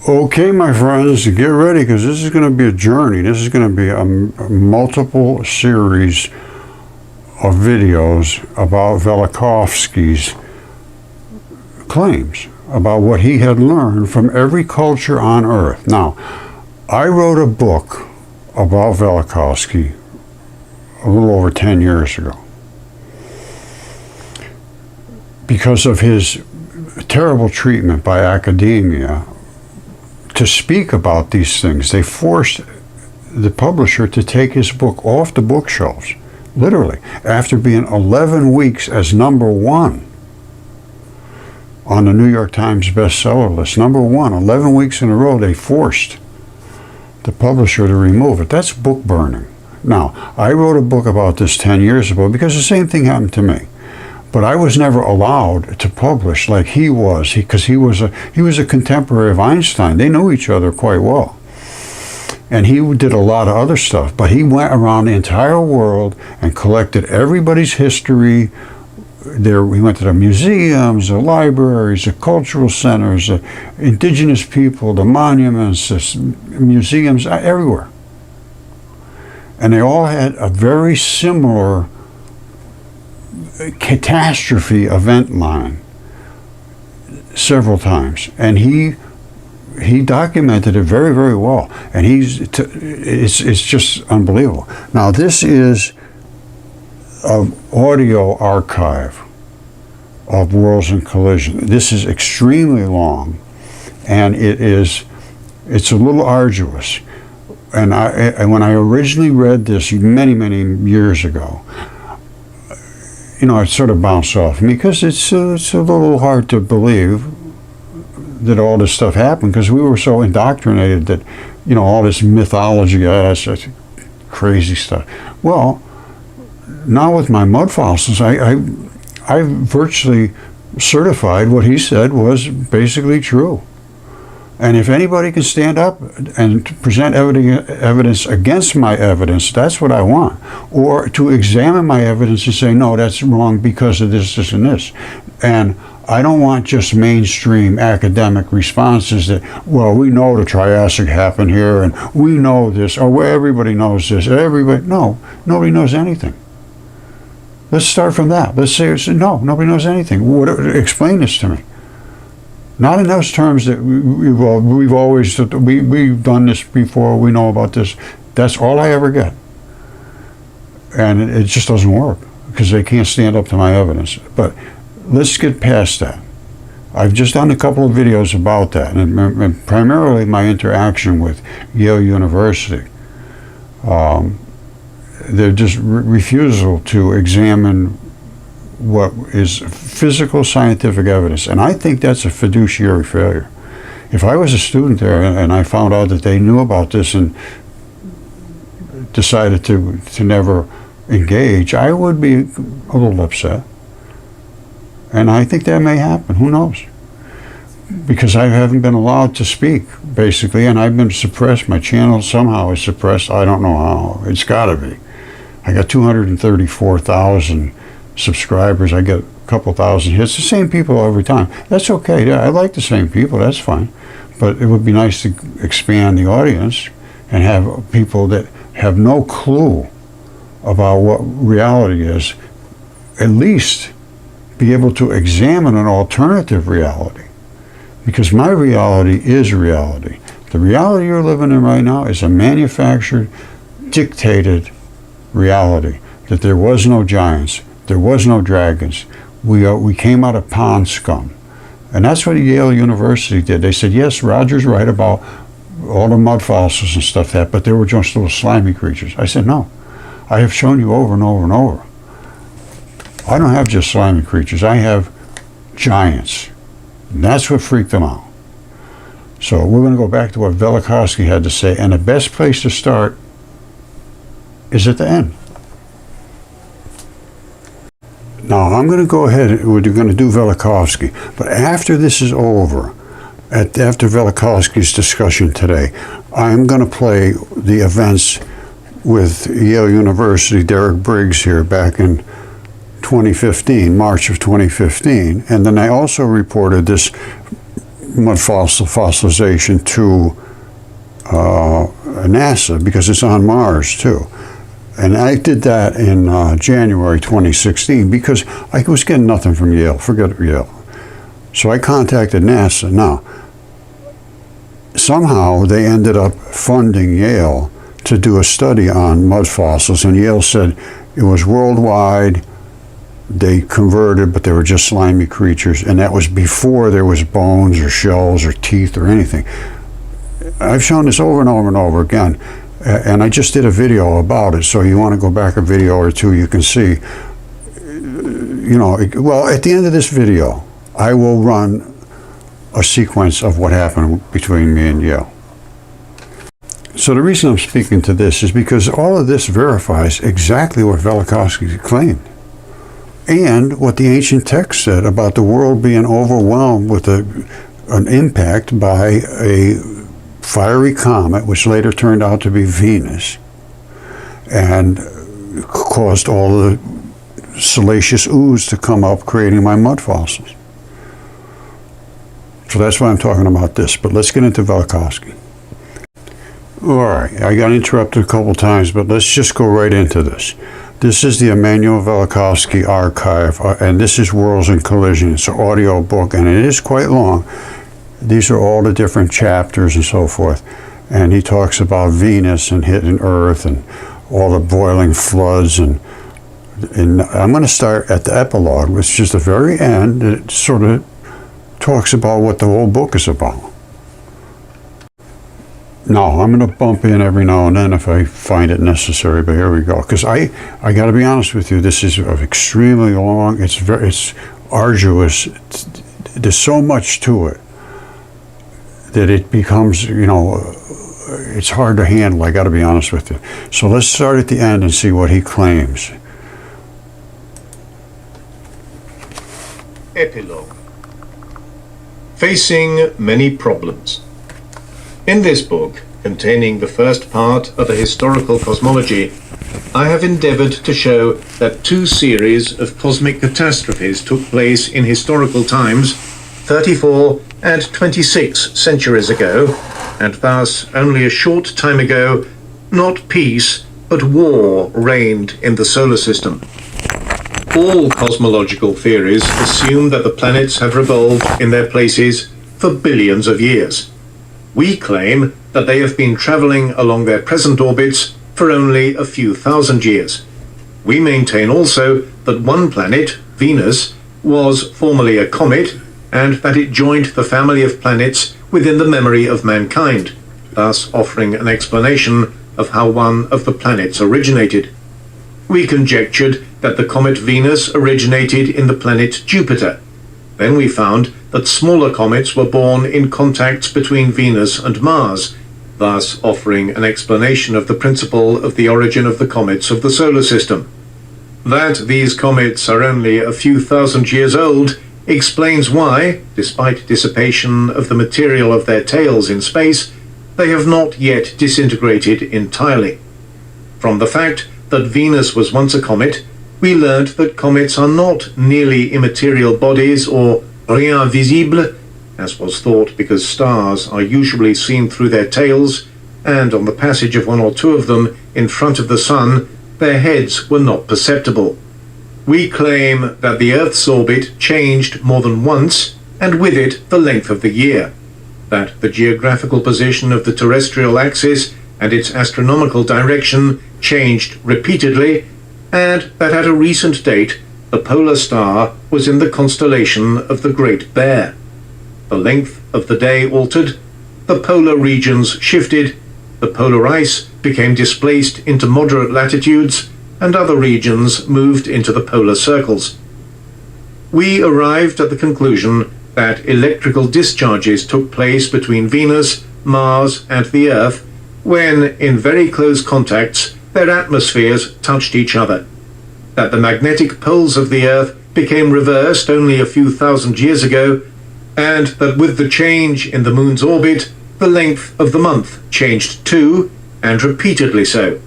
Okay, my friends, get ready, because this is going to be a journey. This is going to be a multiple series of videos about Velikovsky's claims, about what he had learned from every culture on Earth. Now, I wrote a book about Velikovsky a little over 10 years ago because of his terrible treatment by academia to speak about these things. They forced the publisher to take his book off the bookshelves, literally, after being 11 weeks as #1 on the New York Times bestseller list. #1, 11 weeks in a row, they forced the publisher to remove it. That's book burning. Now, I wrote a book about this 10 years ago because the same thing happened to me. But I was never allowed to publish like he was, because he was a contemporary of Einstein. They knew each other quite well. And he did a lot of other stuff, but he went around the entire world and collected everybody's history. We went to the museums, the libraries, the cultural centers, the indigenous people, the monuments, the museums, everywhere. And they all had a very similar catastrophe event line several times, and he documented it very, very well, and it's just unbelievable. Now, this is an audio archive of Worlds in Collision. This is extremely long, and it's a little arduous. And when I originally read this many, many years ago, it sort of bounced off me because it's a little hard to believe that all this stuff happened, because we were so indoctrinated that, all this mythology, that's crazy stuff. Well, now with my Mudfossils, I virtually certified what he said was basically true. And if anybody can stand up and present evidence against my evidence, that's what I want. Or to examine my evidence and say, no, that's wrong because of this, this, and this. And I don't want just mainstream academic responses that, well, we know the Triassic happened here, and we know this, or well, everybody knows this. No, nobody knows anything. Let's start from that. Let's say, no, nobody knows anything. Explain this to me. Not in those terms that we've done this before, we know about this. That's all I ever get. And it just doesn't work because they can't stand up to my evidence. But let's get past that. I've just done a couple of videos about that, and primarily my interaction with Yale University. Their just refusal to examine what is physical scientific evidence, and I think that's a fiduciary failure. If I was a student there and I found out that they knew about this and decided to never engage, I would be a little upset. And I think that may happen, who knows? Because I haven't been allowed to speak, basically, and I've been suppressed. My channel somehow is suppressed. I don't know how. It's gotta be. I got 234,000 subscribers. I get a couple thousand hits. The same people every time. That's okay. Yeah, I like the same people. That's fine. But it would be nice to expand the audience and have people that have no clue about what reality is at least be able to examine an alternative reality. Because my reality is reality. The reality you're living in right now is a manufactured, dictated reality. That there was no giants. There was no dragons. We came out of pond scum. And that's what Yale University did. They said, yes, Roger's right about all the mud fossils and stuff but they were just little slimy creatures. I said, no. I have shown you over and over and over. I don't have just slimy creatures. I have giants. And that's what freaked them out. So we're going to go back to what Velikovsky had to say. And the best place to start is at the end. Now, I'm going to go ahead, we're going to do Velikovsky, but after this is over, after Velikovsky's discussion today, I'm going to play the events with Yale University, Derek Briggs here, back in 2015, March of 2015, and then I also reported this fossilization to NASA, because it's on Mars too. And I did that in January 2016 because I was getting nothing from Yale. Forget Yale. So I contacted NASA. Now, somehow they ended up funding Yale to do a study on mud fossils, and Yale said it was worldwide. They converted, but they were just slimy creatures, and that was before there was bones or shells or teeth or anything. I've shown this over and over and over again, and I just did a video about it, so you want to go back a video or two, you can see, well, at the end of this video, I will run a sequence of what happened between me and Yale. So the reason I'm speaking to this is because all of this verifies exactly what Velikovsky claimed, and what the ancient text said about the world being overwhelmed with an impact by a fiery comet, which later turned out to be Venus, and caused all the salacious ooze to come up, creating my mud fossils. So that's why I'm talking about this, but let's get into Velikovsky. All right, I got interrupted a couple times, but let's just go right into this. This is the Immanuel Velikovsky archive, and this is Worlds in Collision. It's an audio book, and it is quite long. These are all the different chapters and so forth. And he talks about Venus and hitting Earth and all the boiling floods. And I'm going to start at the epilogue, which is the very end. It sort of talks about what the whole book is about. Now, I'm going to bump in every now and then if I find it necessary, but here we go. Because I got to be honest with you, this is extremely long. It's arduous. There's so much to it that it becomes, it's hard to handle. I got to be honest with you. So let's start at the end and see what he claims. Epilogue. Facing many problems. In this book, containing the first part of a historical cosmology, I have endeavored to show that two series of cosmic catastrophes took place in historical times 34 and 26 centuries ago, and thus only a short time ago, not peace, but war reigned in the solar system. All cosmological theories assume that the planets have revolved in their places for billions of years. We claim that they have been traveling along their present orbits for only a few thousand years. We maintain also that one planet, Venus, was formerly a comet, and that it joined the family of planets within the memory of mankind, thus offering an explanation of how one of the planets originated. We conjectured that the comet Venus originated in the planet Jupiter. Then we found that smaller comets were born in contacts between Venus and Mars, thus offering an explanation of the principle of the origin of the comets of the solar system. That these comets are only a few thousand years old explains why, despite dissipation of the material of their tails in space, they have not yet disintegrated entirely. From the fact that Venus was once a comet, we learned that comets are not nearly immaterial bodies or rien visible, as was thought because stars are usually seen through their tails, and on the passage of one or two of them in front of the sun, their heads were not perceptible. We claim that the Earth's orbit changed more than once, and with it the length of the year, that the geographical position of the terrestrial axis and its astronomical direction changed repeatedly, and that at a recent date the polar star was in the constellation of the Great Bear. The length of the day altered, the polar regions shifted, the polar ice became displaced into moderate latitudes, and other regions moved into the polar circles. We arrived at the conclusion that electrical discharges took place between Venus, Mars, and the Earth when, in very close contacts, their atmospheres touched each other, that the magnetic poles of the Earth became reversed only a few thousand years ago, and that with the change in the Moon's orbit, the length of the month changed too, and repeatedly so.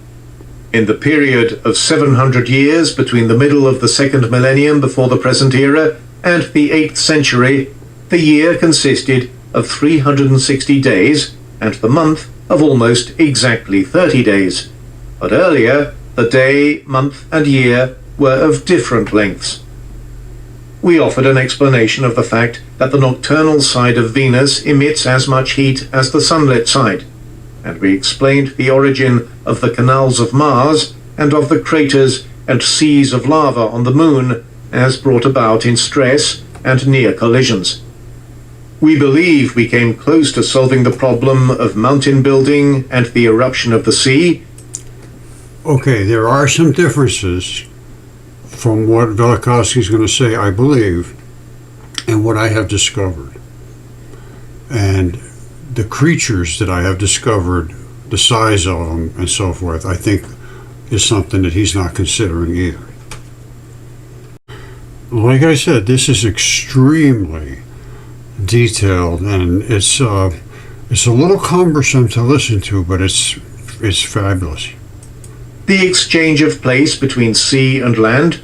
In the period of 700 years between the middle of the second millennium before the present era and the 8th century, the year consisted of 360 days and the month of almost exactly 30 days. But earlier, the day, month, and year were of different lengths. We offered an explanation of the fact that the nocturnal side of Venus emits as much heat as the sunlit side, and we explained the origin of the canals of Mars and of the craters and seas of lava on the Moon as brought about in stress and near collisions. We believe we came close to solving the problem of mountain building and the eruption of the sea. Okay, there are some differences from what Velikovsky is going to say, I believe, and what I have discovered. And the creatures that I have discovered, the size of them and so forth, I think is something that he's not considering either. Like I said, this is extremely detailed, and it's a little cumbersome to listen to, but it's fabulous. The exchange of place between sea and land,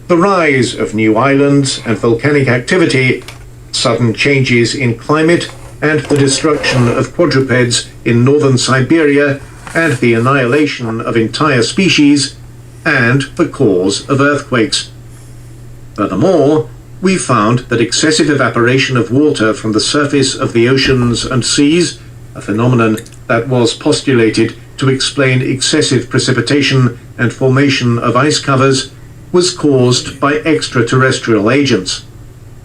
the rise of new islands and volcanic activity, sudden changes in climate, and the destruction of quadrupeds in northern Siberia, and the annihilation of entire species, and the cause of earthquakes. Furthermore, we found that excessive evaporation of water from the surface of the oceans and seas, a phenomenon that was postulated to explain excessive precipitation and formation of ice covers, was caused by extraterrestrial agents.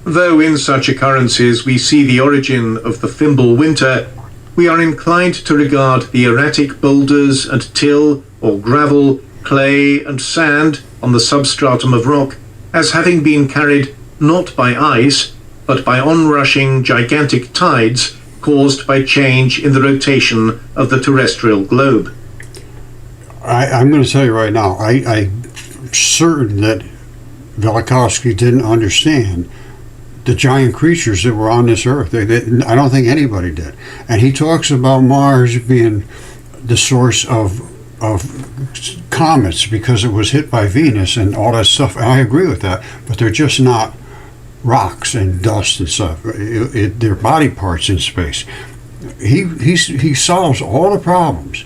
Though in such occurrences we see the origin of the Thimble Winter, we are inclined to regard the erratic boulders and till or gravel, clay and sand on the substratum of rock as having been carried not by ice, but by onrushing gigantic tides caused by change in the rotation of the terrestrial globe. I'm going to tell you right now, I'm certain that Velikovsky didn't understand the giant creatures that were on this earth. I don't think anybody did. And he talks about Mars being the source of comets because it was hit by Venus and all that stuff. And I agree with that, but they're just not rocks and dust and stuff. They're body parts in space. He solves all the problems,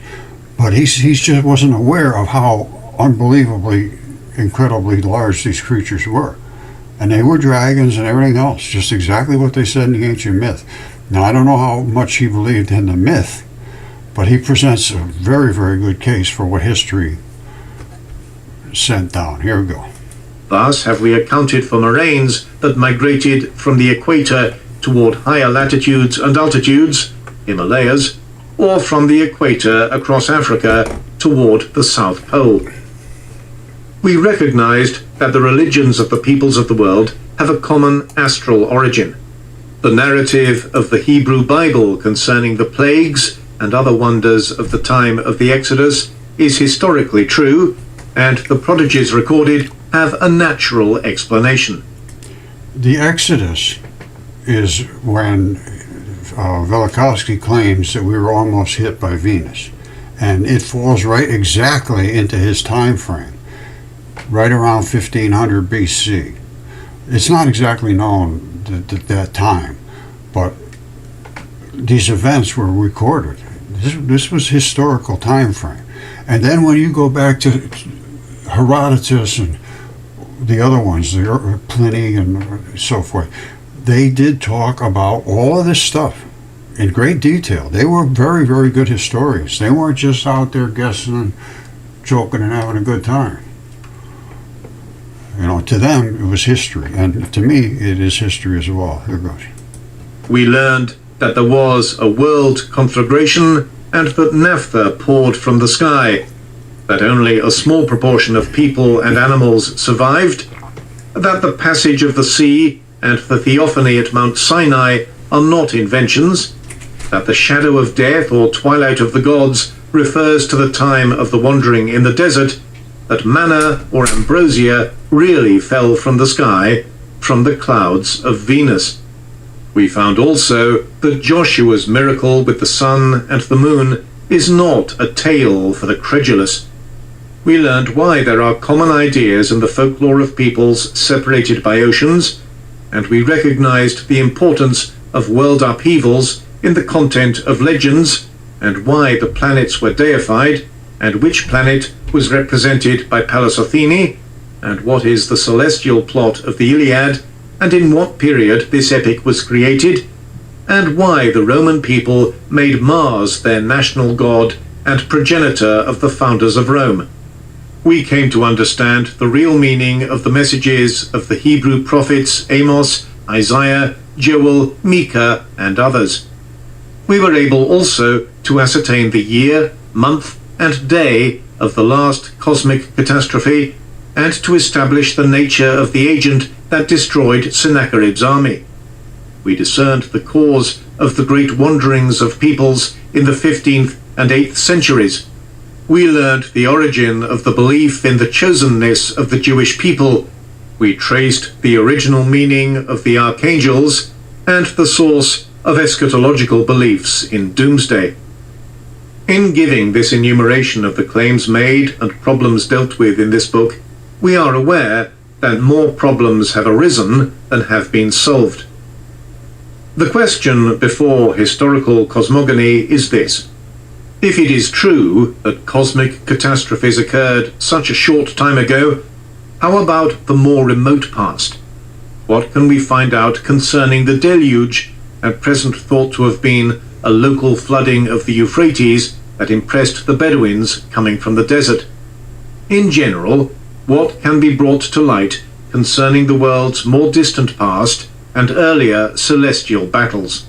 but he just wasn't aware of how unbelievably, incredibly large these creatures were. And they were dragons and everything else, just exactly what they said in the ancient myth. Now, I don't know how much he believed in the myth, but he presents a very, very good case for what history sent down. Here we go. Thus have we accounted for moraines that migrated from the equator toward higher latitudes and altitudes, Himalayas, or from the equator across Africa toward the South Pole. We recognized that the religions of the peoples of the world have a common astral origin. The narrative of the Hebrew Bible concerning the plagues and other wonders of the time of the Exodus is historically true, and the prodigies recorded have a natural explanation. The Exodus is when Velikovsky claims that we were almost hit by Venus, and it falls right exactly into his time frame, right around 1500 BC. It's not exactly known at that time, but these events were recorded. This was historical time frame. And then when you go back to Herodotus and the other ones, Pliny and so forth, they did talk about all of this stuff in great detail. They were very, very good historians. They weren't just out there guessing and joking and having a good time. You know, to them it was history, and to me it is history as well. Here goes. We learned that there was a world conflagration and that naphtha poured from the sky, that only a small proportion of people and animals survived, that the passage of the sea and the theophany at Mount Sinai are not inventions, that the shadow of death or twilight of the gods refers to the time of the wandering in the desert, that manna or ambrosia really fell from the sky, from the clouds of Venus. We found also that Joshua's miracle with the sun and the moon is not a tale for the credulous. We learned why there are common ideas in the folklore of peoples separated by oceans, and we recognized the importance of world upheavals in the content of legends, and why the planets were deified, and which planet was represented by Pallas Athene, and what is the celestial plot of the Iliad, and in what period this epic was created, and why the Roman people made Mars their national god and progenitor of the founders of Rome. We came to understand the real meaning of the messages of the Hebrew prophets Amos, Isaiah, Joel, Micah, and others. We were able also to ascertain the year, month, and day of the last cosmic catastrophe, and to establish the nature of the agent that destroyed Sennacherib's army. We discerned the cause of the great wanderings of peoples in the 15th and 8th centuries. We learned the origin of the belief in the chosenness of the Jewish people. We traced the original meaning of the archangels and the source of eschatological beliefs in doomsday. In giving this enumeration of the claims made and problems dealt with in this book, we are aware that more problems have arisen than have been solved. The question before historical cosmogony is this: if it is true that cosmic catastrophes occurred such a short time ago, how about the more remote past? What can we find out concerning the deluge, at present thought to have been a local flooding of the Euphrates that impressed the Bedouins coming from the desert? In general, what can be brought to light concerning the world's more distant past and earlier celestial battles?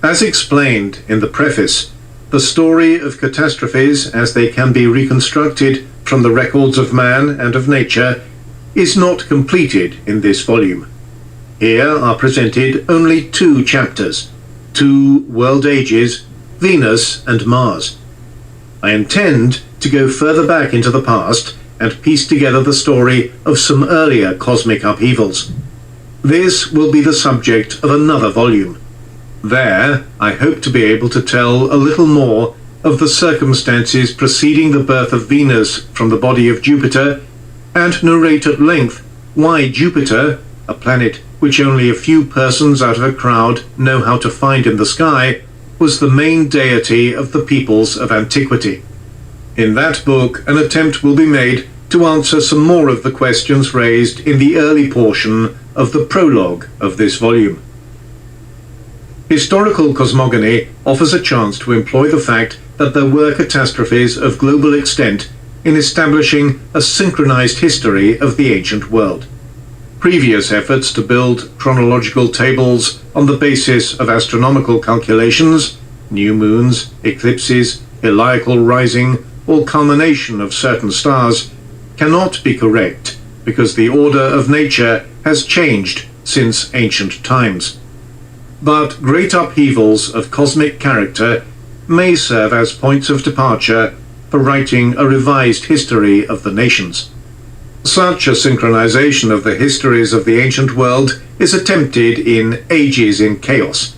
As explained in the preface, the story of catastrophes as they can be reconstructed from the records of man and of nature is not completed in this volume. Here are presented only 2 chapters, 2 world ages, Venus and Mars. I intend to go further back into the past and piece together the story of some earlier cosmic upheavals. This will be the subject of another volume. There, I hope to be able to tell a little more of the circumstances preceding the birth of Venus from the body of Jupiter, and narrate at length why Jupiter, a planet which only a few persons out of a crowd know how to find in the sky, was the main deity of the peoples of antiquity. In that book, an attempt will be made to answer some more of the questions raised in the early portion of the prologue of this volume. Historical cosmogony offers a chance to employ the fact that there were catastrophes of global extent in establishing a synchronized history of the ancient world. Previous efforts to build chronological tables on the basis of astronomical calculations, new moons, eclipses, heliacal rising, or culmination of certain stars, cannot be correct because the order of nature has changed since ancient times. But great upheavals of cosmic character may serve as points of departure for writing a revised history of the nations. Such a synchronization of the histories of the ancient world is attempted in Ages in Chaos.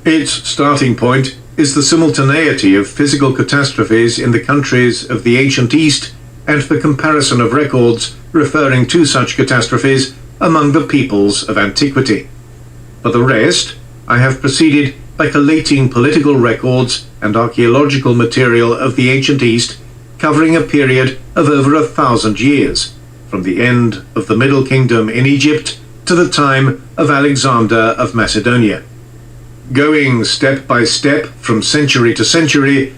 Its starting point is the simultaneity of physical catastrophes in the countries of the ancient East and the comparison of records referring to such catastrophes among the peoples of antiquity. For the rest, I have proceeded by collating political records and archaeological material of the ancient East covering a period of over 1,000 years, from the end of the Middle Kingdom in Egypt to the time of Alexander of Macedonia. Going step by step from century to century,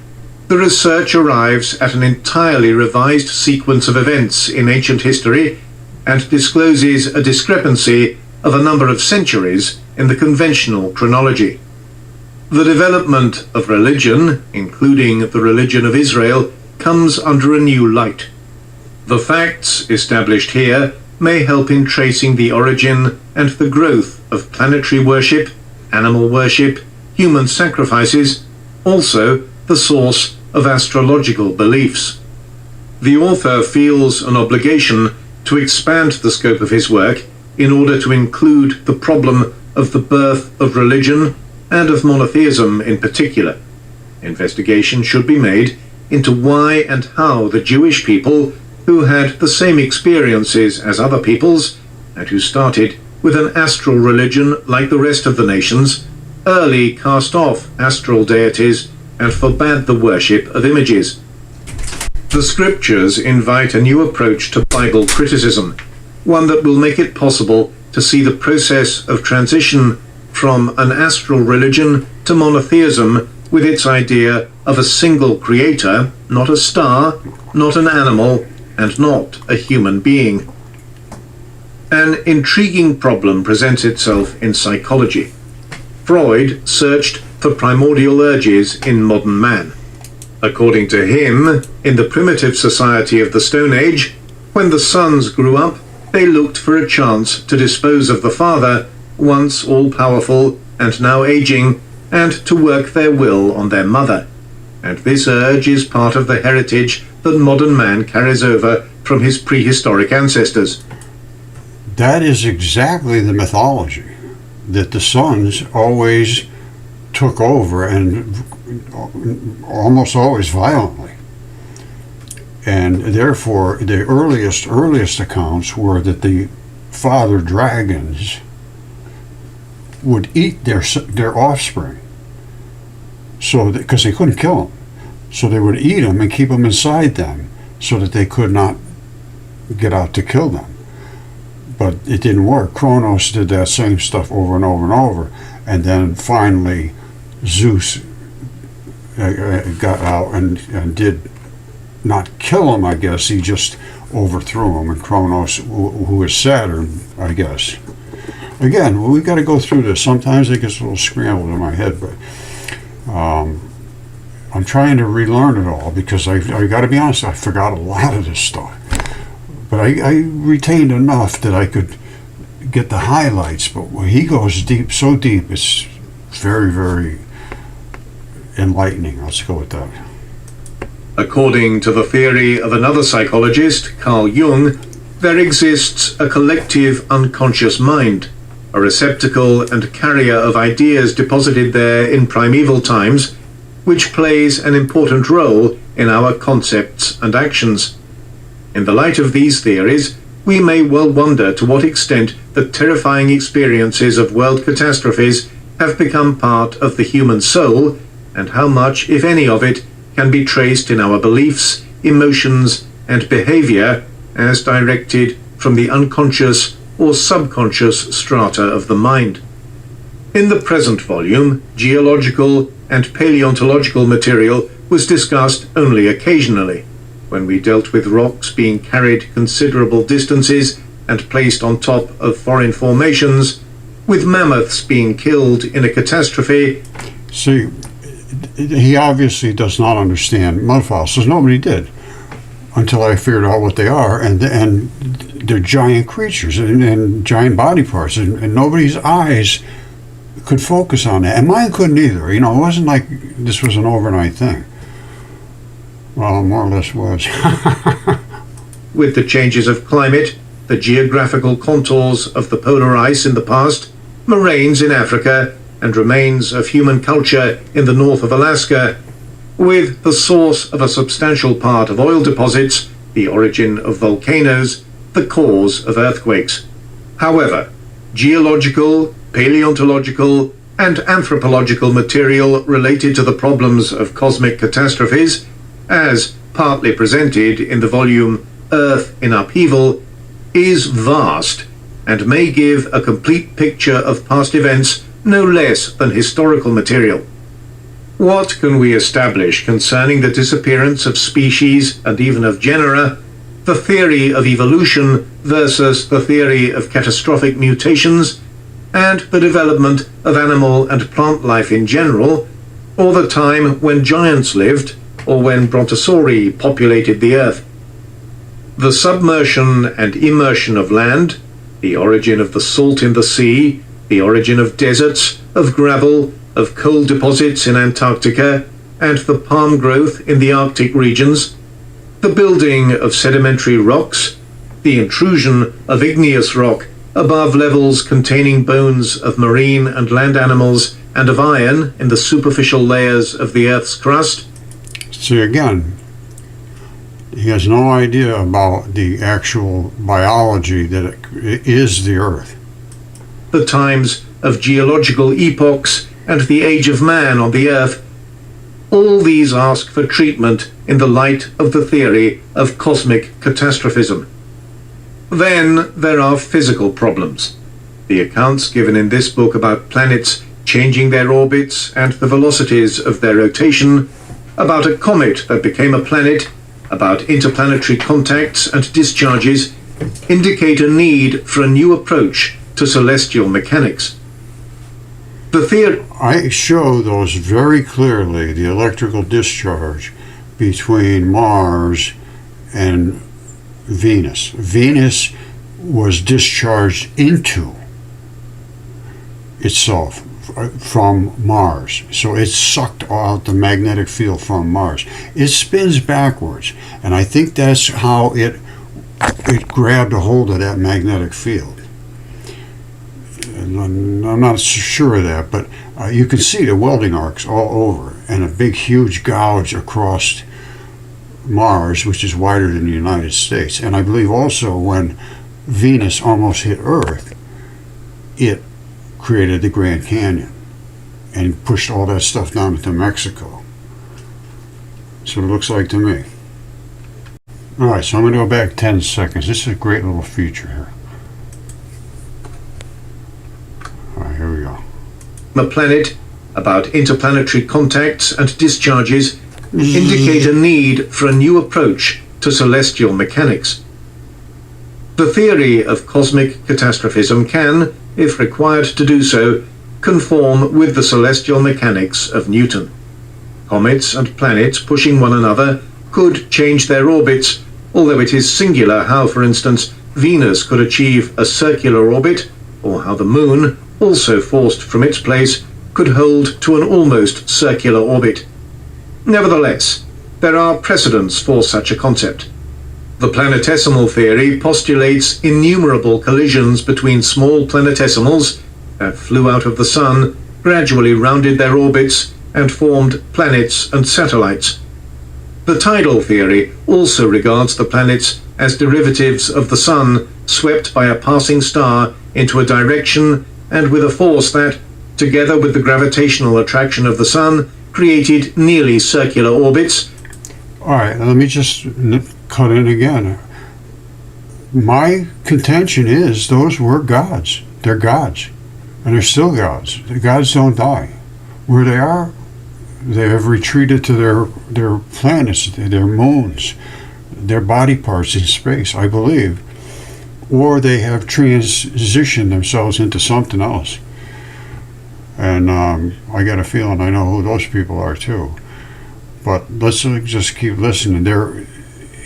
the research arrives at an entirely revised sequence of events in ancient history and discloses a discrepancy of a number of centuries in the conventional chronology. The development of religion, including the religion of Israel, comes under a new light. The facts established here may help in tracing the origin and the growth of planetary worship, animal worship, human sacrifices, also the source of astrological beliefs. The author feels an obligation to expand the scope of his work in order to include the problem of the birth of religion and of monotheism in particular. Investigation should be made into why and how the Jewish people, who had the same experiences as other peoples and who started with an astral religion like the rest of the nations, early cast off astral deities and forbade the worship of images. The scriptures invite a new approach to Bible criticism, one that will make it possible to see the process of transition from an astral religion to monotheism with its idea of a single creator, not a star, not an animal, and not a human being. An intriguing problem presents itself in psychology. Freud searched for primordial urges in modern man. According to him, in the primitive society of the Stone Age, when the sons grew up, they looked for a chance to dispose of the father, once all-powerful and now aging, and to work their will on their mother. And this urge is part of the heritage that modern man carries over from his prehistoric ancestors. That is exactly the mythology, that the sons always took over, and almost always violently. And therefore, the earliest accounts were that the father dragons would eat their offspring, so because they couldn't kill them, so they would eat them and keep them inside them, so that they could not get out to kill them. But it didn't work. Kronos did that same stuff over and over and over, and then finally Zeus got out and did not kill him, I guess. He just overthrew him, and Kronos, who is Saturn, I guess. Again, we got to go through this. Sometimes it gets a little scrambled in my head, but I'm trying to relearn it all, because I got to be honest, I forgot a lot of this stuff. But I retained enough that I could get the highlights. But when he goes deep, so deep, it's very, very enlightening. Let's go with that. According to the theory of another psychologist, Carl Jung, there exists a collective unconscious mind, a receptacle and carrier of ideas deposited there in primeval times, which plays an important role in our concepts and actions. In the light of these theories, we may well wonder to what extent the terrifying experiences of world catastrophes have become part of the human soul, and how much, if any of it, can be traced in our beliefs, emotions, and behavior as directed from the unconscious or subconscious strata of the mind. In the present volume, geological and paleontological material was discussed only occasionally, when we dealt with rocks being carried considerable distances and placed on top of foreign formations, with mammoths being killed in a catastrophe. See, he obviously does not understand mud fossils. Nobody did, until I figured out what they are, and they're giant creatures and giant body parts, and nobody's eyes could focus on that, and mine couldn't either. You know, it wasn't like this was an overnight thing. Well, more or less was. With the changes of climate, the geographical contours of the polar ice in the past, moraines in Africa, and remains of human culture in the north of Alaska, with the source of a substantial part of oil deposits, the origin of volcanoes, the cause of earthquakes. However, geological, paleontological, and anthropological material related to the problems of cosmic catastrophes, as partly presented in the volume Earth in Upheaval, is vast and may give a complete picture of past events no less than historical material. What can we establish concerning the disappearance of species and even of genera, the theory of evolution versus the theory of catastrophic mutations, and the development of animal and plant life in general, or the time when giants lived, or when brontosauri populated the earth? The submersion and immersion of land, the origin of the salt in the sea, the origin of deserts, of gravel, of coal deposits in Antarctica, and the palm growth in the Arctic regions, the building of sedimentary rocks, the intrusion of igneous rock above levels containing bones of marine and land animals and of iron in the superficial layers of the Earth's crust. See, again, he has no idea about the actual biology that it is the Earth. the times of geological epochs and the age of man on the Earth, all these ask for treatment in the light of the theory of cosmic catastrophism. Then there are physical problems. The accounts given in this book about planets changing their orbits and the velocities of their rotation, about a comet that became a planet, about interplanetary contacts and discharges, indicate a need for a new approach to celestial mechanics. The theory I show those very clearly, the electrical discharge between Mars and Venus. Venus was discharged into itself from Mars. So it sucked out the magnetic field from Mars. It spins backwards, and I think that's how it grabbed a hold of that magnetic field. And I'm not sure of that, but you can see the welding arcs all over, and a big, huge gouge across Mars, which is wider than the United States. And I believe also when Venus almost hit Earth, it created the Grand Canyon and pushed all that stuff down into Mexico. That's what it looks like to me. All right, so I'm going to go back 10 seconds. This is a great little feature here. All right, here we go. A planet, about interplanetary contacts and discharges, indicate a need for a new approach to celestial mechanics. The theory of cosmic catastrophism can, if required to do so, conform with the celestial mechanics of Newton. Comets and planets pushing one another could change their orbits, although it is singular how, for instance, Venus could achieve a circular orbit, or how the Moon, also forced from its place, could hold to an almost circular orbit. Nevertheless, there are precedents for such a concept. The planetesimal theory postulates innumerable collisions between small planetesimals that flew out of the Sun, gradually rounded their orbits, and formed planets and satellites. The tidal theory also regards the planets as derivatives of the Sun, swept by a passing star into a direction and with a force that, together with the gravitational attraction of the Sun, created nearly circular orbits. All right, let me just cut in again. My contention is those were gods. They're gods. And they're still gods. The gods don't die. Where they are, they have retreated to their planets, their moons, their body parts in space, I believe. Or they have transitioned themselves into something else. And I got a feeling I know who those people are too. But let's just keep listening.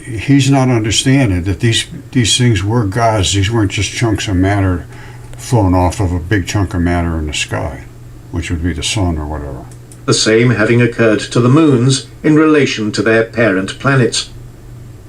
He's not understanding that these things were gods. These weren't just chunks of matter flown off of a big chunk of matter in the sky, which would be the sun or whatever. The same having occurred to the moons in relation to their parent planets.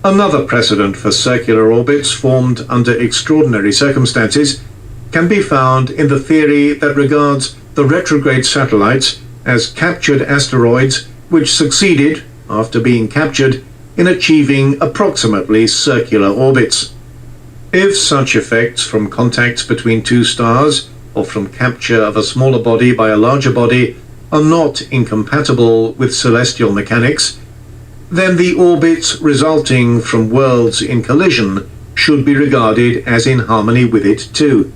Another precedent for circular orbits formed under extraordinary circumstances can be found in the theory that regards the retrograde satellites as captured asteroids which succeeded, after being captured, in achieving approximately circular orbits. If such effects from contacts between two stars, or from capture of a smaller body by a larger body, are not incompatible with celestial mechanics, then the orbits resulting from worlds in collision should be regarded as in harmony with it too.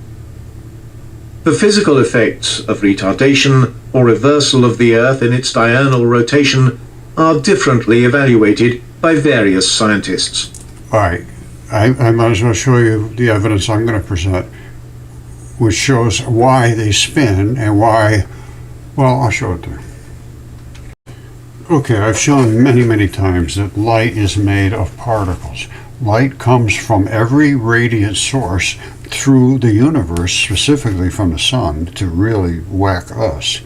The physical effects of retardation or reversal of the Earth in its diurnal rotation are differently evaluated by various scientists. All right, I might as well show you the evidence I'm going to present, which shows why they spin and why, well, I'll show it there. Okay, I've shown many times that light is made of particles. Light comes from every radiant source through the universe, specifically from the sun, to really whack us.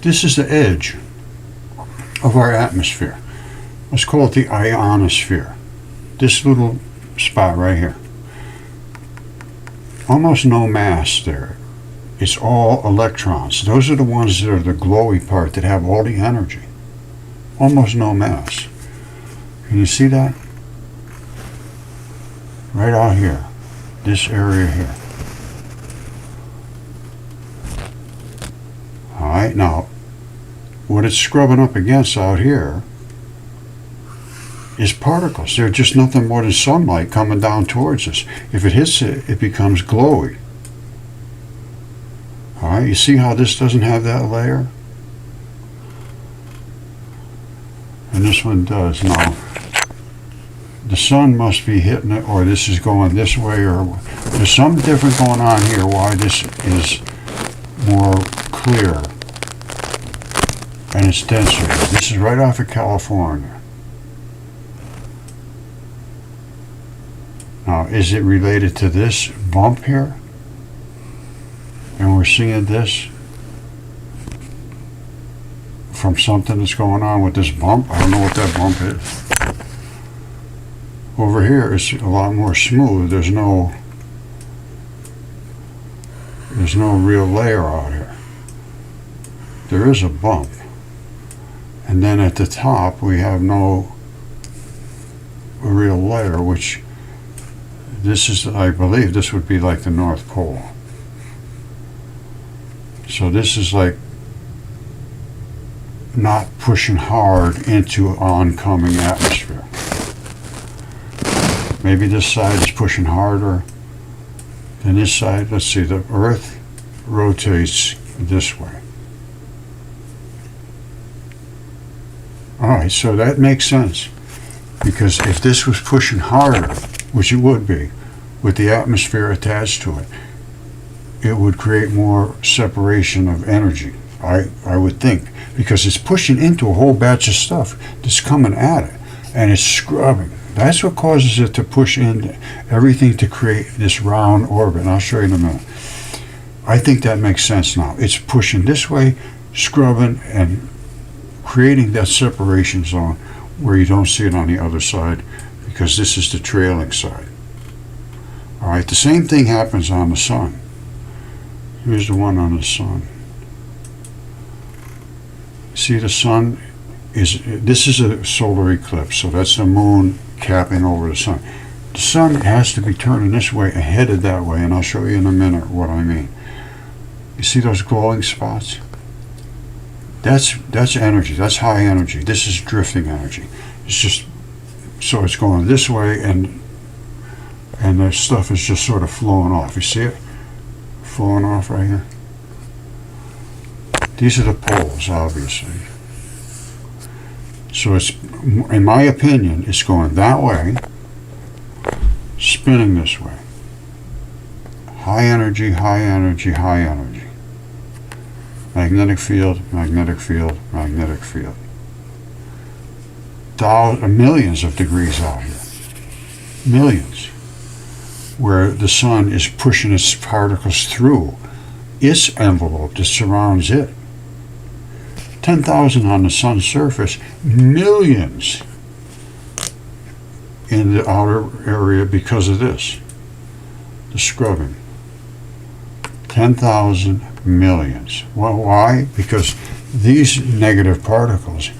This is the edge of our atmosphere. Let's call it the ionosphere. This little spot right here. Almost no mass there. It's all electrons. Those are the ones that are the glowy part that have all the energy. Almost no mass. Can you see that? Right out here. This area here. right, now, what it's scrubbing up against out here is particles. They're just nothing more than sunlight coming down towards us. If it hits it, it becomes glowy. All right, you see how this doesn't have that layer? And this one does. Now, the sun must be hitting it, or this is going this way, or there's something different going on here why this is more clear and it's denser. This is right off of California. Now, is it related to this bump here? And we're seeing this from something that's going on with this bump. I don't know what that bump is. Over here it's a lot more smooth. There's no real layer out here. There is a bump. And then at the top we have no real layer, which this is, I believe this would be like the North Pole. So this is like not pushing hard into oncoming atmosphere. Maybe this side is pushing harder than this side. Let's see, the Earth rotates this way. Alright, so that makes sense. Because if this was pushing harder, which it would be, with the atmosphere attached to it, it would create more separation of energy, I would think. Because it's pushing into a whole batch of stuff that's coming at it, and it's scrubbing. That's what causes it to push in everything to create this round orbit. And I'll show you in a minute. I think that makes sense now. It's pushing this way, scrubbing, and creating that separation zone where you don't see it on the other side, because this is the trailing side. All right, the same thing happens on the sun. Here's the one on the sun. See, the sun this is a solar eclipse, so that's the moon capping over the sun. The sun has to be turning this way and headed that way, and I'll show you in a minute what I mean. You see those glowing spots? That's energy. That's high energy. This is drifting energy. It's just, so it's going this way, and the stuff is just sort of flowing off. You see it? Flowing off right here. These are the poles, obviously. So it's, in my opinion, it's going that way, spinning this way. High energy, high energy, high energy. Magnetic field, magnetic field, magnetic field. Millions of degrees out here. Millions. Where the sun is pushing its particles through its envelope that surrounds it. 10,000 on the sun's surface, millions in the outer area because of this, the scrubbing. 10,000 millions. Well, why? Because these negative particles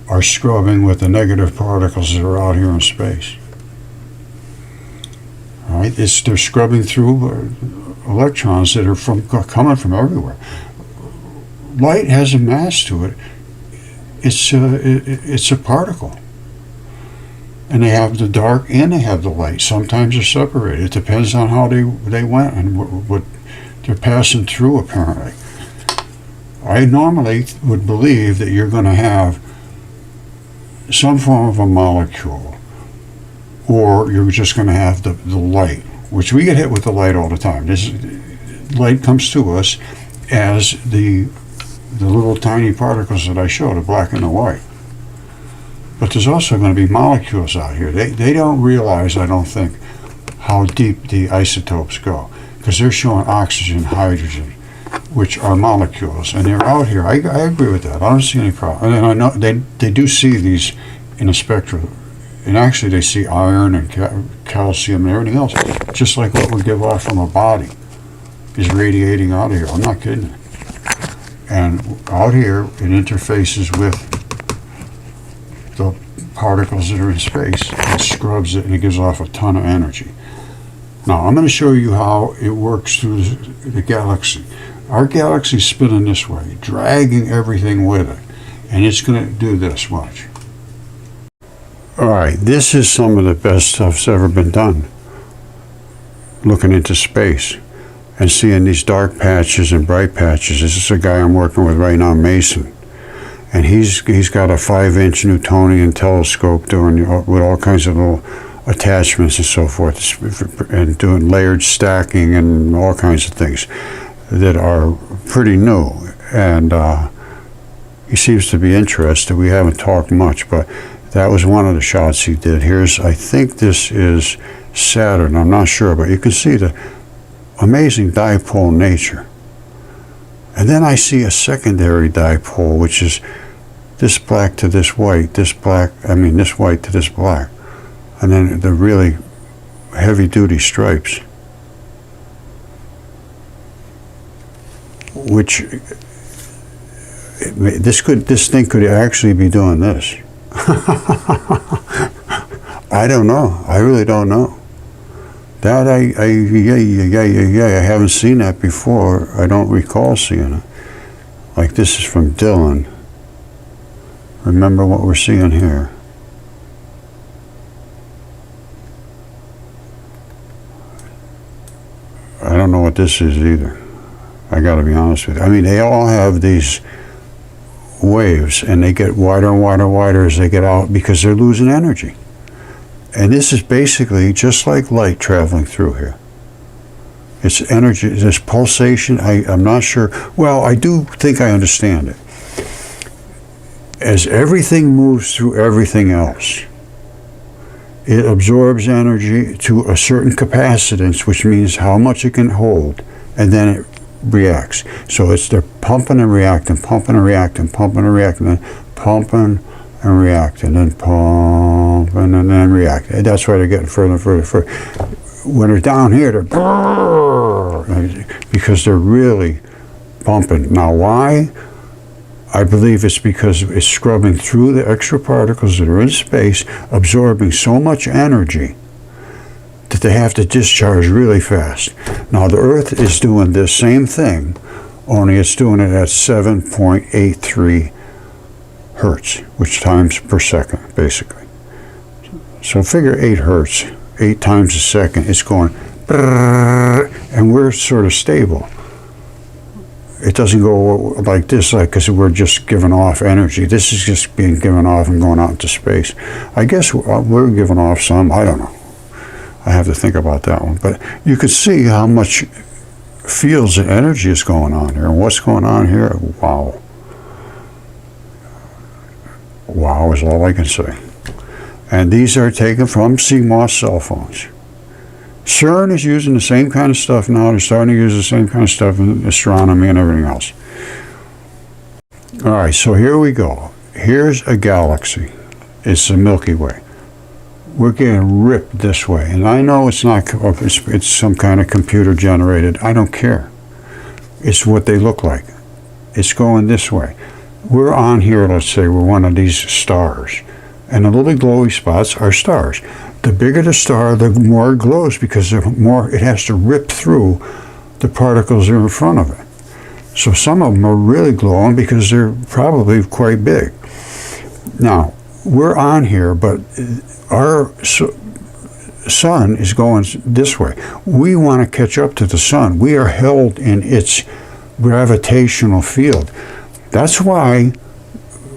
are scrubbing with the negative particles that are out here in space. All right, they're scrubbing through electrons that are coming from everywhere. Light has a mass to it. It's a particle. And they have the dark and they have the light. Sometimes they're separated. It depends on how they went and what they're passing through, apparently. I normally would believe that you're going to have some form of a molecule, or you're just going to have the light, which we get hit with the light all the time. This light comes to us as the little tiny particles that I showed, the black and the white. But there's also going to be molecules out here. They don't realize, I don't think, how deep the isotopes go, because they're showing oxygen, hydrogen, which are molecules, and they're out here. I agree with that. I don't see any problem. And I know they do see these in a spectrum, and actually they see iron and calcium and everything else, just like what we give off from a body is radiating out of here. I'm not kidding. And out here, it interfaces with the particles that are in space. It scrubs it and it gives off a ton of energy. Now, I'm going to show you how it works through the galaxy. Our galaxy's spinning this way, dragging everything with it. And it's going to do this, watch. Alright, this is some of the best stuff that's ever been done. Looking into space and seeing these dark patches and bright patches. This is a guy I'm working with right now, Mason. And he's got a 5-inch Newtonian telescope doing with all kinds of little attachments and so forth, and doing layered stacking and all kinds of things that are pretty new. And he seems to be interested. We haven't talked much, but that was one of the shots he did. I think this is Saturn, I'm not sure, but you can see the amazing dipole nature. And then I see a secondary dipole, which is this black to this white, this white to this black. And then the really heavy-duty stripes, which this thing could actually be doing this. I don't know. I really don't know. That I haven't seen that before. I don't recall seeing it. Like this is from Dylan. Remember what we're seeing here. I don't know what this is either. I got to be honest with you. I mean, they all have these waves, and they get wider and wider and wider as they get out because they're losing energy. And this is basically just like light traveling through here. It's energy, this pulsation. I'm not sure. Well, I do think I understand it. As everything moves through everything else, it absorbs energy to a certain capacitance, which means how much it can hold, and then it reacts. So they're pumping and reacting, pumping and reacting, pumping and reacting, then pumping and reacting, then pumping and then reacting. And that's why they're getting further and further and further. When they're down here, they're because they're really pumping. Now, why? I believe it's because it's scrubbing through the extra particles that are in space, absorbing so much energy that they have to discharge really fast. Now, the Earth is doing this same thing, only it's doing it at 7.83 hertz, which times per second, basically. So figure 8 hertz, 8 times a second, it's going, and we're sort of stable. It doesn't go like this, like, because we're just giving off energy. This is just being given off and going out into space. I guess we're giving off some, I don't know. I have to think about that one. But you can see how much fields and energy is going on here. And what's going on here? Wow. Wow is all I can say. And these are taken from CMOS cell phones. CERN is using the same kind of stuff now. They're starting to use the same kind of stuff in astronomy and everything else. All right, so here we go. Here's a galaxy. It's the Milky Way. We're getting ripped this way. And I know it's not, it's some kind of computer generated. I don't care. It's what they look like. It's going this way. We're on here, let's say, we're one of these stars. And the little glowy spots are stars. The bigger the star, the more it glows because the more it has to rip through the particles that are in front of it. So some of them are really glowing because they're probably quite big. Now, we're on here, but our sun is going this way. We want to catch up to the sun. We are held in its gravitational field. That's why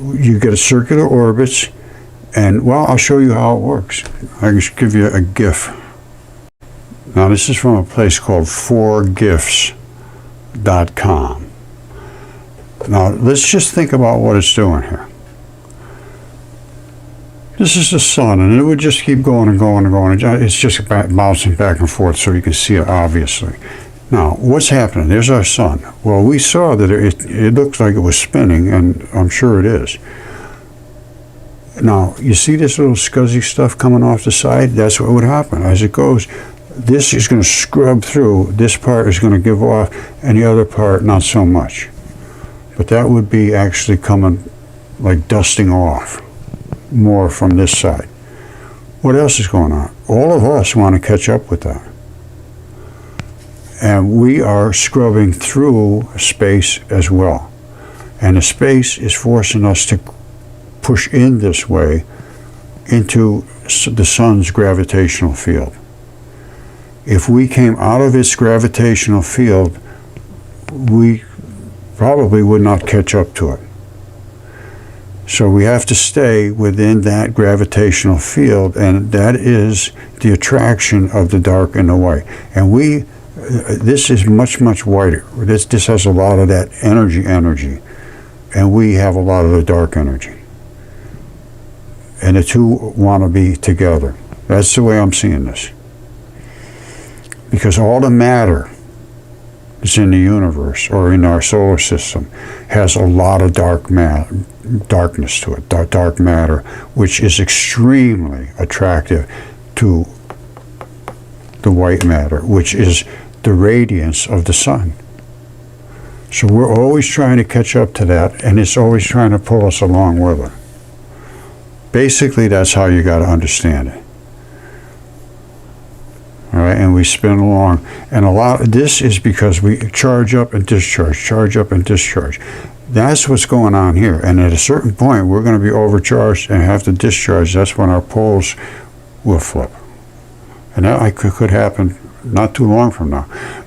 you get a circular orbits. And, well, I'll show you how it works. I can give you a GIF. Now, this is from a place called 4gifs.com. Now, let's just think about what it's doing here. This is the sun, and it would just keep going and going and going. It's just bouncing back and forth so you can see it, obviously. Now, what's happening? There's our sun. Well, we saw that it looked like it was spinning, and I'm sure it is. Now, you see this little scuzzy stuff coming off the side? That's what would happen. As it goes, this is going to scrub through, this part is going to give off, and the other part, not so much. But that would be actually coming, like dusting off, more from this side. What else is going on? All of us want to catch up with that. And we are scrubbing through space as well. And the space is forcing us to push in this way into the sun's gravitational field. If we came out of its gravitational field, we probably would not catch up to it. So we have to stay within that gravitational field, and that is the attraction of the dark and the white. And this is much, much whiter. This has a lot of that energy, and we have a lot of the dark energy. And the two want to be together. That's the way I'm seeing this. Because all the matter that's in the universe or in our solar system has a lot of darkness to it, dark matter, which is extremely attractive to the white matter, which is the radiance of the sun. So we're always trying to catch up to that, and it's always trying to pull us along with it. Basically, that's how you got to understand it. All right, and we spin along, and this is because we charge up and discharge. That's what's going on here, and at a certain point, we're going to be overcharged and have to discharge. That's when our poles will flip, and that could happen not too long from now.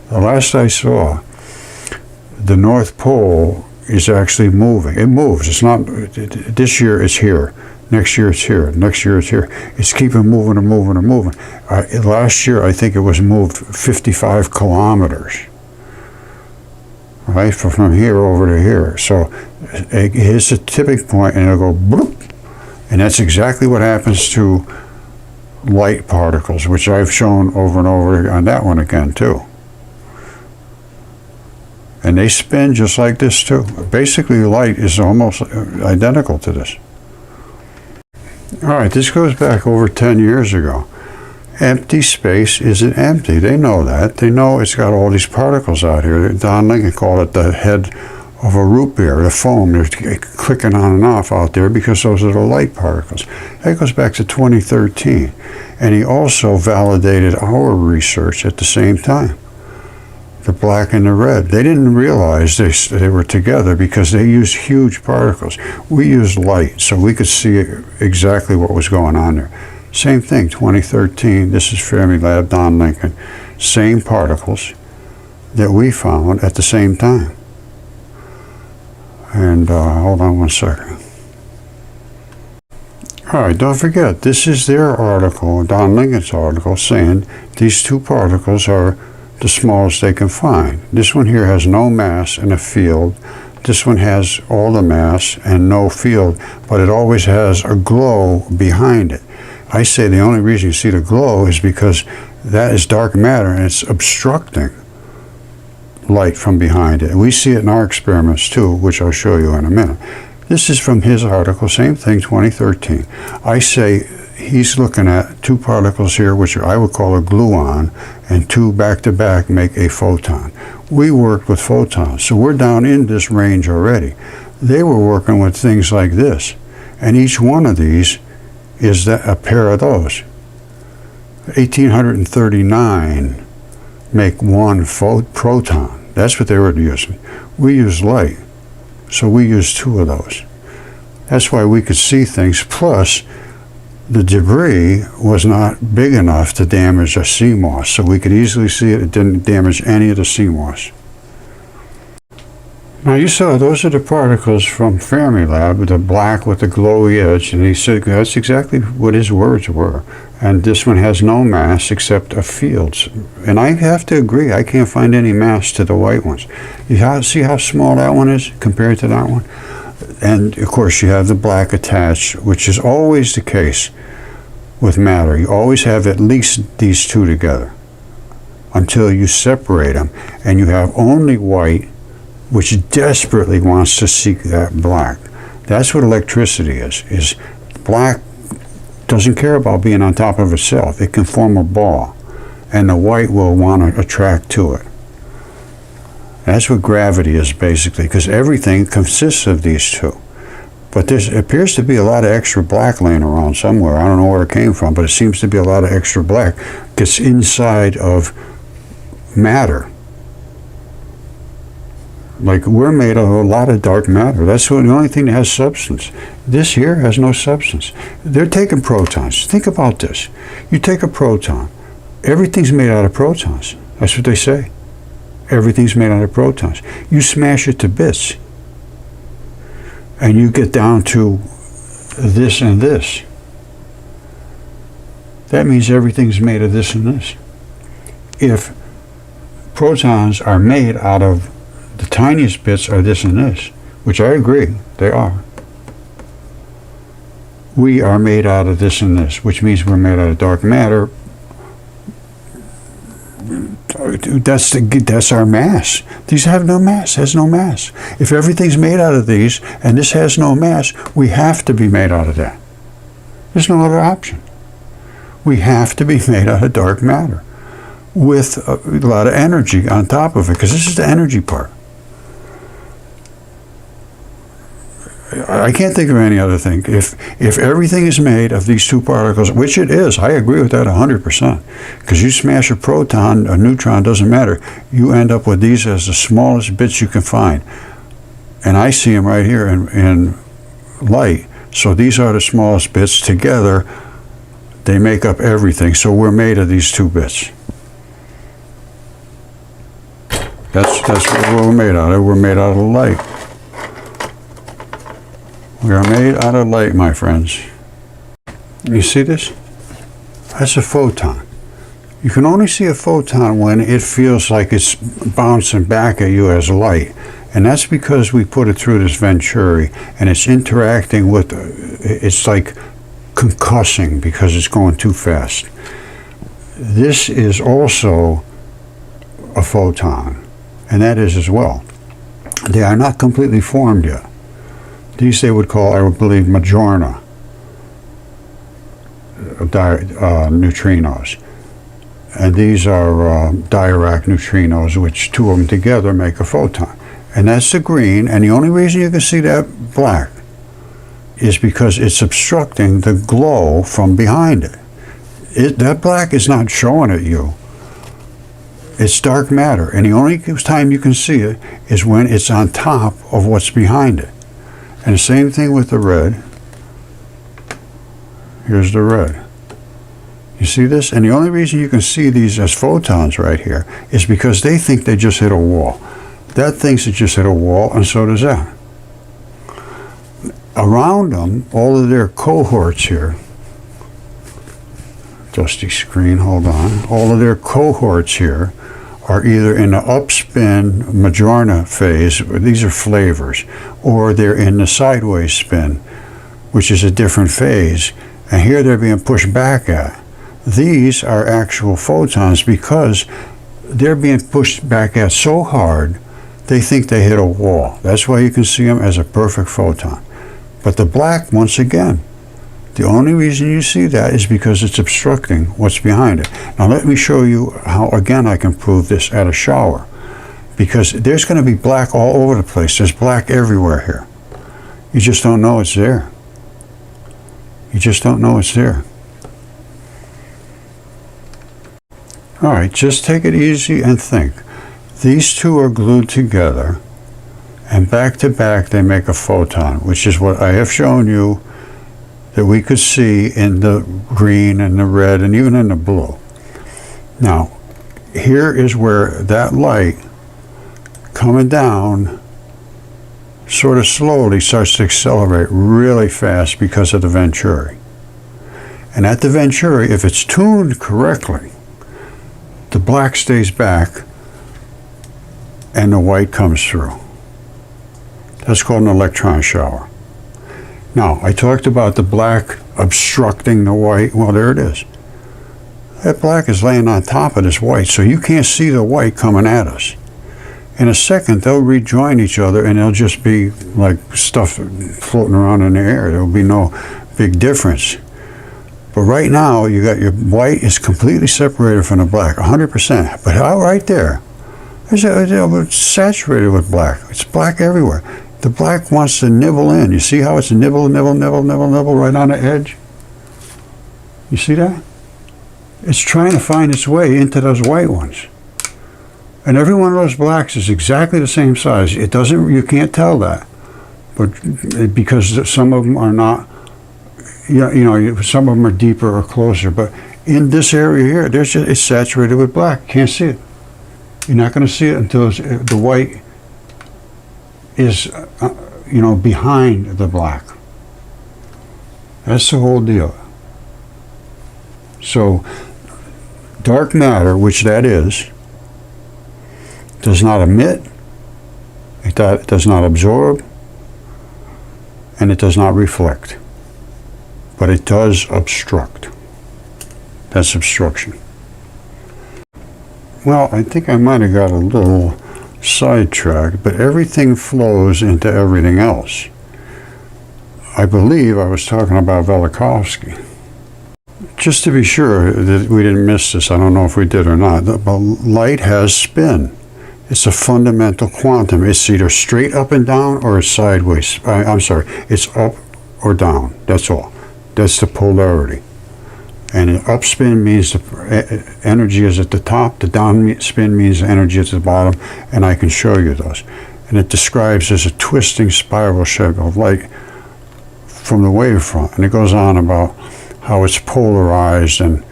The last I saw, the North Pole is actually moving. It moves. It's not. This year it's here. Next year it's here. Next year it's here. It's keeping moving and moving and moving. Last year I think it was moved 55 kilometers. Right, from here over to here. So it hits a tipping point and it'll go bloop. And that's exactly what happens to light particles, which I've shown over and over on that one again too. And they spin just like this too. Basically light is almost identical to this. All right, this goes back over 10 years ago. Empty space isn't empty. They know that. They know it's got all these particles out here. Don Lincoln called it the head of a root beer, the foam. They're clicking on and off out there because those are the light particles. That goes back to 2013. And he also validated our research at the same time. The black and the red. They didn't realize they were together because they used huge particles. We used light, so we could see exactly what was going on there. Same thing, 2013. This is Fermilab, Don Lincoln. Same particles that we found at the same time. And hold on one second. All right, don't forget, this is their article, Don Lincoln's article, saying these two particles are the smallest they can find. This one here has no mass and a field. This one has all the mass and no field, but it always has a glow behind it. I say the only reason you see the glow is because that is dark matter and it's obstructing light from behind it. And we see it in our experiments too, which I'll show you in a minute. This is from his article, same thing, 2013. I say he's looking at two particles here, which I would call a gluon, and two back-to-back make a photon. We worked with photons, so we're down in this range already. They were working with things like this, and each one of these is a pair of those. 1839 make one proton. That's what they were using. We use light, so we use two of those. That's why we could see things, plus the debris was not big enough to damage a sea moss, so we could easily see it. It didn't damage any of the sea moss. Now you saw those are the particles from Fermilab, with the black with the glowy edge, and he said that's exactly what his words were. And this one has no mass except a field. And I have to agree, I can't find any mass to the white ones. You see how small that one is compared to that one? And of course you have the black attached, which is always the case with matter. You always have at least these two together until you separate them, and you have only white, which desperately wants to seek that black. That's what electricity is black doesn't care about being on top of itself. It can form a ball, and the white will want to attract to it. That's what gravity is basically, because everything consists of these two. But there appears to be a lot of extra black laying around somewhere. I don't know where it came from, but it seems to be a lot of extra black. It's inside of matter. Like, we're made of a lot of dark matter. That's the only thing that has substance. This here has no substance. They're taking protons. Think about this. You take a proton. Everything's made out of protons. That's what they say. Everything's made out of protons. You smash it to bits, and you get down to this and this. That means everything's made of this and this. If protons are made out of the tiniest bits are this and this, which I agree, they are. We are made out of this and this, which means we're made out of dark matter. That's our mass. These have no mass, has no mass. If everything's made out of these, and this has no mass, we have to be made out of that. There's no other option. We have to be made out of dark matter with a lot of energy on top of it, because this is the energy part. I can't think of any other thing. If everything is made of these two particles, which it is, I agree with that 100%. Because you smash a proton, a neutron, doesn't matter. You end up with these as the smallest bits you can find. And I see them right here in light. So these are the smallest bits. Together, they make up everything. So we're made of these two bits. That's what we're made out of. We're made out of light. We are made out of light, my friends. You see this? That's a photon. You can only see a photon when it feels like it's bouncing back at you as light. And that's because we put it through this venturi, and it's interacting with, it's like concussing because it's going too fast. This is also a photon, and that is as well. They are not completely formed yet. These they would call, I would believe, Majorna neutrinos. And these are Dirac neutrinos, which two of them together make a photon. And that's the green, and the only reason you can see that black is because it's obstructing the glow from behind it. That black is not showing at you. It's dark matter, and the only time you can see it is when it's on top of what's behind it. And the same thing with the red. Here's the red. You see this? And the only reason you can see these as photons right here is because they think they just hit a wall. That thinks it just hit a wall, and so does that. Around them, all of their cohorts here, dusty screen, hold on, all of their cohorts here are either in the upspin Majorna phase, these are flavors, or they're in the sideways spin, which is a different phase, and here they're being pushed back at. These are actual photons because they're being pushed back at so hard they think they hit a wall. That's why you can see them as a perfect photon. But the black, once again, the only reason you see that is because it's obstructing what's behind it. Now let me show you how, again, I can prove this at a shower. Because there's going to be black all over the place. There's black everywhere here. You just don't know it's there. You just don't know it's there. All right, just take it easy and think. These two are glued together, and back to back they make a photon, which is what I have shown you that we could see in the green and the red and even in the blue. Now, here is where that light coming down sort of slowly starts to accelerate really fast because of the venturi. And at the venturi, if it's tuned correctly, the black stays back and the white comes through. That's called an electron shower. Now, I talked about the black obstructing the white. Well, there it is. That black is laying on top of this white, so you can't see the white coming at us. In a second, they'll rejoin each other, and they'll just be like stuff floating around in the air. There will be no big difference. But right now, you got your white is completely separated from the black, 100%. But out right there, it's saturated with black. It's black everywhere. The black wants to nibble in. You see how it's nibble right on the edge? You see that? It's trying to find its way into those white ones. And every one of those blacks is exactly the same size. It doesn't, you can't tell that. But because some of them are not, some of them are deeper or closer. But in this area here, it's saturated with black. Can't see it. You're not going to see it until the white is, behind the black. That's the whole deal. So, dark matter, which that is, does not emit, it does not absorb, and it does not reflect. But it does obstruct. That's obstruction. Well, I think I might have got a little sidetracked, but everything flows into everything else. I believe I was talking about Velikovsky. Just to be sure that we didn't miss this, I don't know if we did or not, but light has spin. It's a fundamental quantum. It's either straight up and down or it's sideways. It's up or down. That's all. That's the polarity. And an up spin means the energy is at the top, the down spin means the energy is at the bottom, and I can show you those. And it describes as a twisting spiral shape of light from the wavefront. And it goes on about how it's polarized and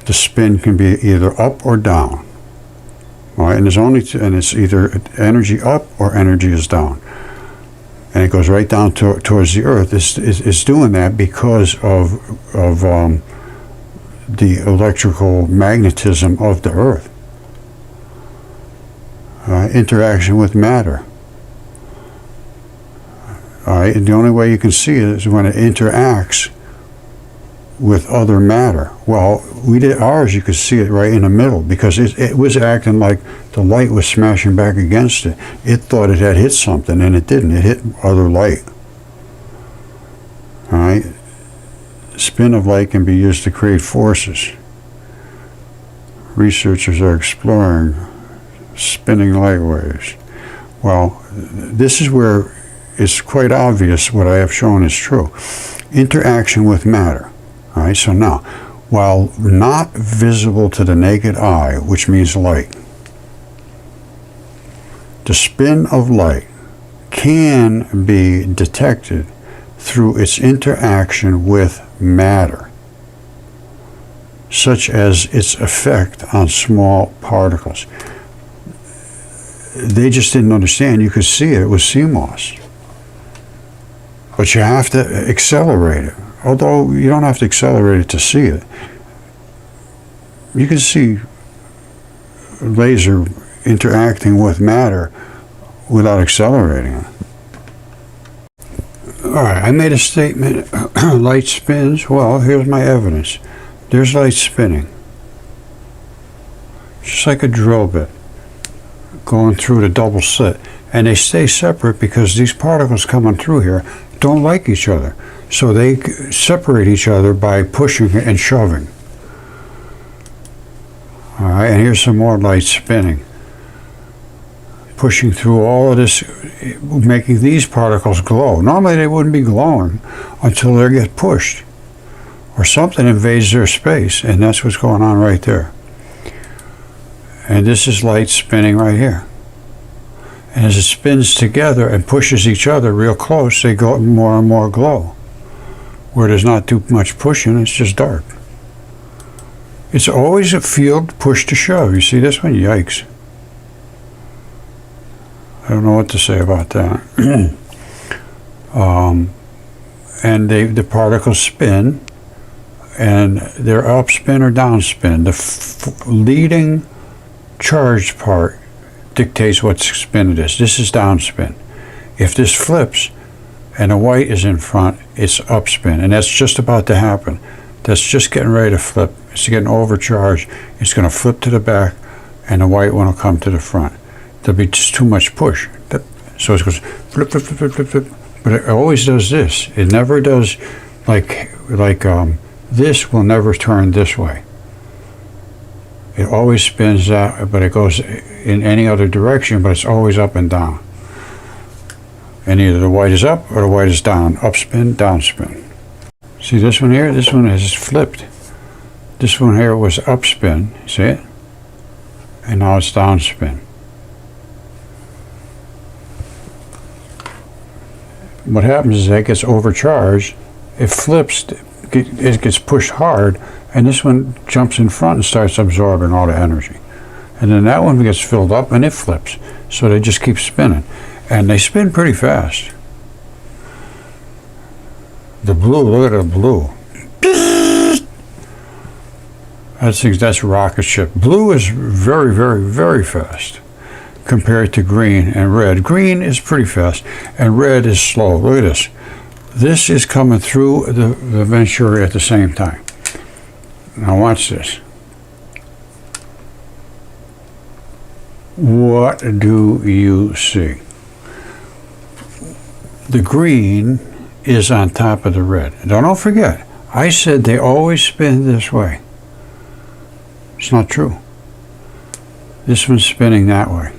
the spin can be either up or down. All right, and it's either energy up or energy is down. And it goes right down towards the earth. It's doing that because of the electrical magnetism of the earth. Interaction with matter. All right, and the only way you can see it is when it interacts with other matter. Well, we did ours, you could see it right in the middle because it was acting like the light was smashing back against it. It thought it had hit something and it didn't. It hit other light. All right. Spin of light can be used to create forces. Researchers are exploring spinning light waves. Well, this is where it's quite obvious what I have shown is true. Interaction with matter. All right, so now, while not visible to the naked eye, which means light, the spin of light can be detected through its interaction with matter, such as its effect on small particles. They just didn't understand. You could see it. It was CMOS. But you have to accelerate it. Although you don't have to accelerate it to see it. You can see laser interacting with matter without accelerating it. Alright, I made a statement, light spins. Well, here's my evidence. There's light spinning. Just like a drill bit going through the double slit. And they stay separate because these particles coming through here don't like each other. So they separate each other by pushing and shoving. Alright, and here's some more light spinning. Pushing through all of this, making these particles glow. Normally they wouldn't be glowing until they get pushed. Or something invades their space, and that's what's going on right there. And this is light spinning right here. And as it spins together and pushes each other real close, they go more and more glow. Where there's not too much pushing, it's just dark. It's always a field push to shove. You see this one? Yikes. I don't know what to say about that. And the particles spin, and they're upspin or downspin. The leading charged part dictates what spin it is. This is downspin. If this flips and the white is in front, it's upspin, and that's just about to happen. That's just getting ready to flip. It's getting overcharged. It's going to flip to the back, and the white one will come to the front. There'll be just too much push. So it goes flip, flip, flip, flip, flip, flip. But it always does this. It never does like this will never turn this way. It always spins that, but it goes in any other direction, but it's always up and down. And either the white is up or the white is down. Upspin, downspin. See this one here? This one is flipped. This one here was upspin. See it? And now it's downspin. what happens is that gets overcharged, it flips, it gets pushed hard, and this one jumps in front and starts absorbing all the energy. And then that one gets filled up and it flips. So they just keep spinning. And they spin pretty fast. The blue, look at the blue. That's rocket ship. Blue is very, very, very fast compared to green and red. Green is pretty fast and red is slow. Look at this. This is coming through the Venturi at the same time. Now watch this. What do you see? The green is on top of the red. Now don't forget, I said they always spin this way. It's not true. This one's spinning that way.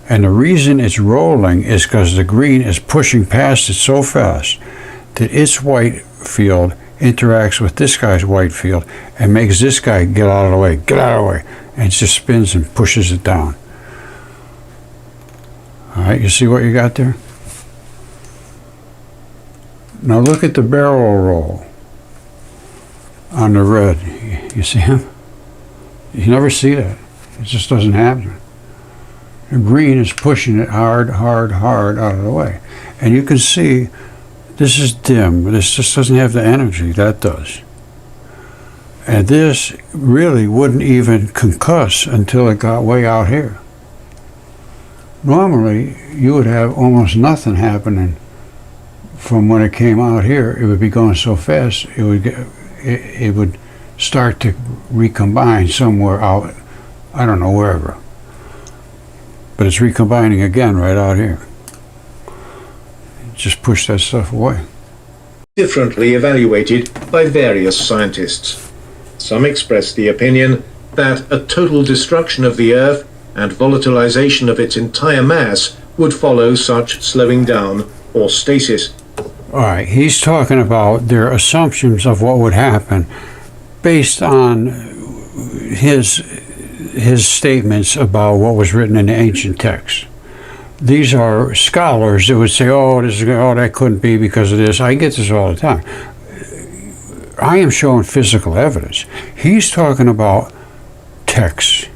And the reason it's rolling is because the green is pushing past it so fast that its white field interacts with this guy's white field and makes this guy get out of the way, get out of the way. And it just spins and pushes it down. All right, you see what you got there? Now look at the barrel roll on the red. You see him? You never see that. It just doesn't happen. The green is pushing it hard, hard, hard out of the way. And you can see this is dim. This just doesn't have the energy. That does. And this really wouldn't even concuss until it got way out here. Normally, you would have almost nothing happening from when it came out here. It would be going so fast, it would start to recombine somewhere out, I don't know, wherever. But it's recombining again right out here. Just push that stuff away. Differently evaluated by various scientists. Some express the opinion that a total destruction of the Earth and volatilization of its entire mass would follow such slowing down or stasis. All right, he's talking about their assumptions of what would happen based on his statements about what was written in the ancient texts. These are scholars that would say, oh, that couldn't be because of this. I get this all the time. I am showing physical evidence. He's talking about texts.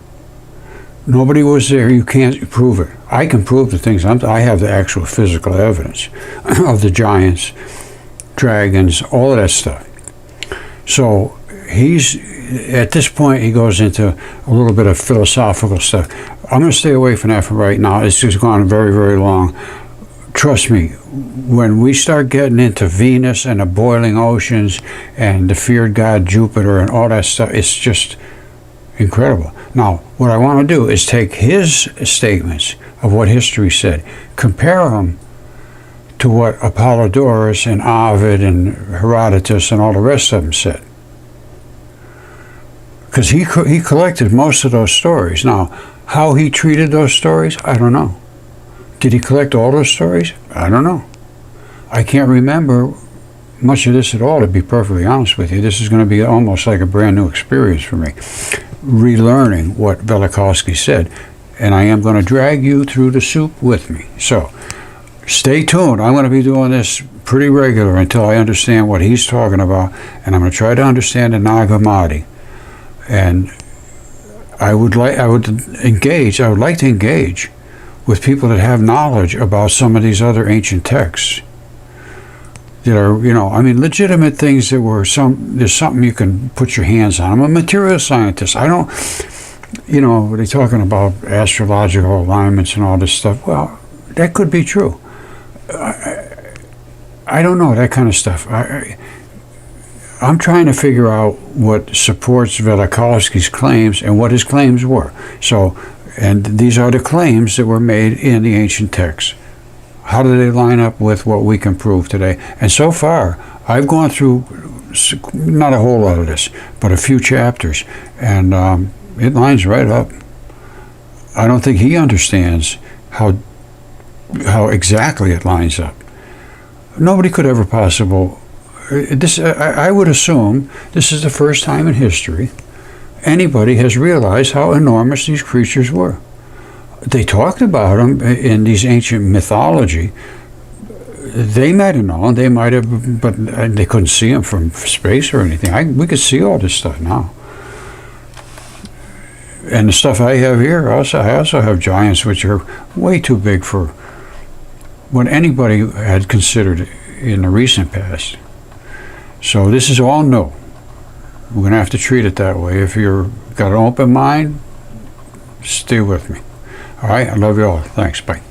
Nobody was there. You can't prove it. I can prove the things. I have the actual physical evidence of the giants, dragons, all of that stuff. So at this point, he goes into a little bit of philosophical stuff. I'm going to stay away from that for right now. It's just gone very, very long. Trust me, when we start getting into Venus and the boiling oceans and the feared god Jupiter and all that stuff, it's just incredible. Now, what I want to do is take his statements of what history said, compare them to what Apollodorus and Ovid and Herodotus and all the rest of them said. Because he collected most of those stories. Now, how he treated those stories, I don't know. Did he collect all those stories? I don't know. I can't remember much of this at all, to be perfectly honest with you. This is going to be almost like a brand new experience for me, relearning what Velikovsky said. And I am going to drag you through the soup with me. So, stay tuned. I'm going to be doing this pretty regular until I understand what he's talking about. And I'm going to try to understand the Nag Hammadi. And I would like to engage with people that have knowledge about some of these other ancient texts that are, legitimate things that were there's something you can put your hands on. I'm a material scientist. I don't, they're talking about astrological alignments and all this stuff. Well, that could be true. I don't know, that kind of stuff. I'm trying to figure out what supports Velikovsky's claims and what his claims were. So, and these are the claims that were made in the ancient texts. How do they line up with what we can prove today? And so far, I've gone through not a whole lot of this, but a few chapters, and it lines right up. I don't think he understands how exactly it lines up. Nobody could ever I would assume this is the first time in history anybody has realized how enormous these creatures were. They talked about them in these ancient mythology. they might have known, they might have, but they couldn't see them from space or anything. We could see all this stuff now. And the stuff I have here, I also have giants which are way too big for what anybody had considered in the recent past. So this is all new. We're going to have to treat it that way. If you've got an open mind, stay with me. All right, I love you all. Thanks, bye.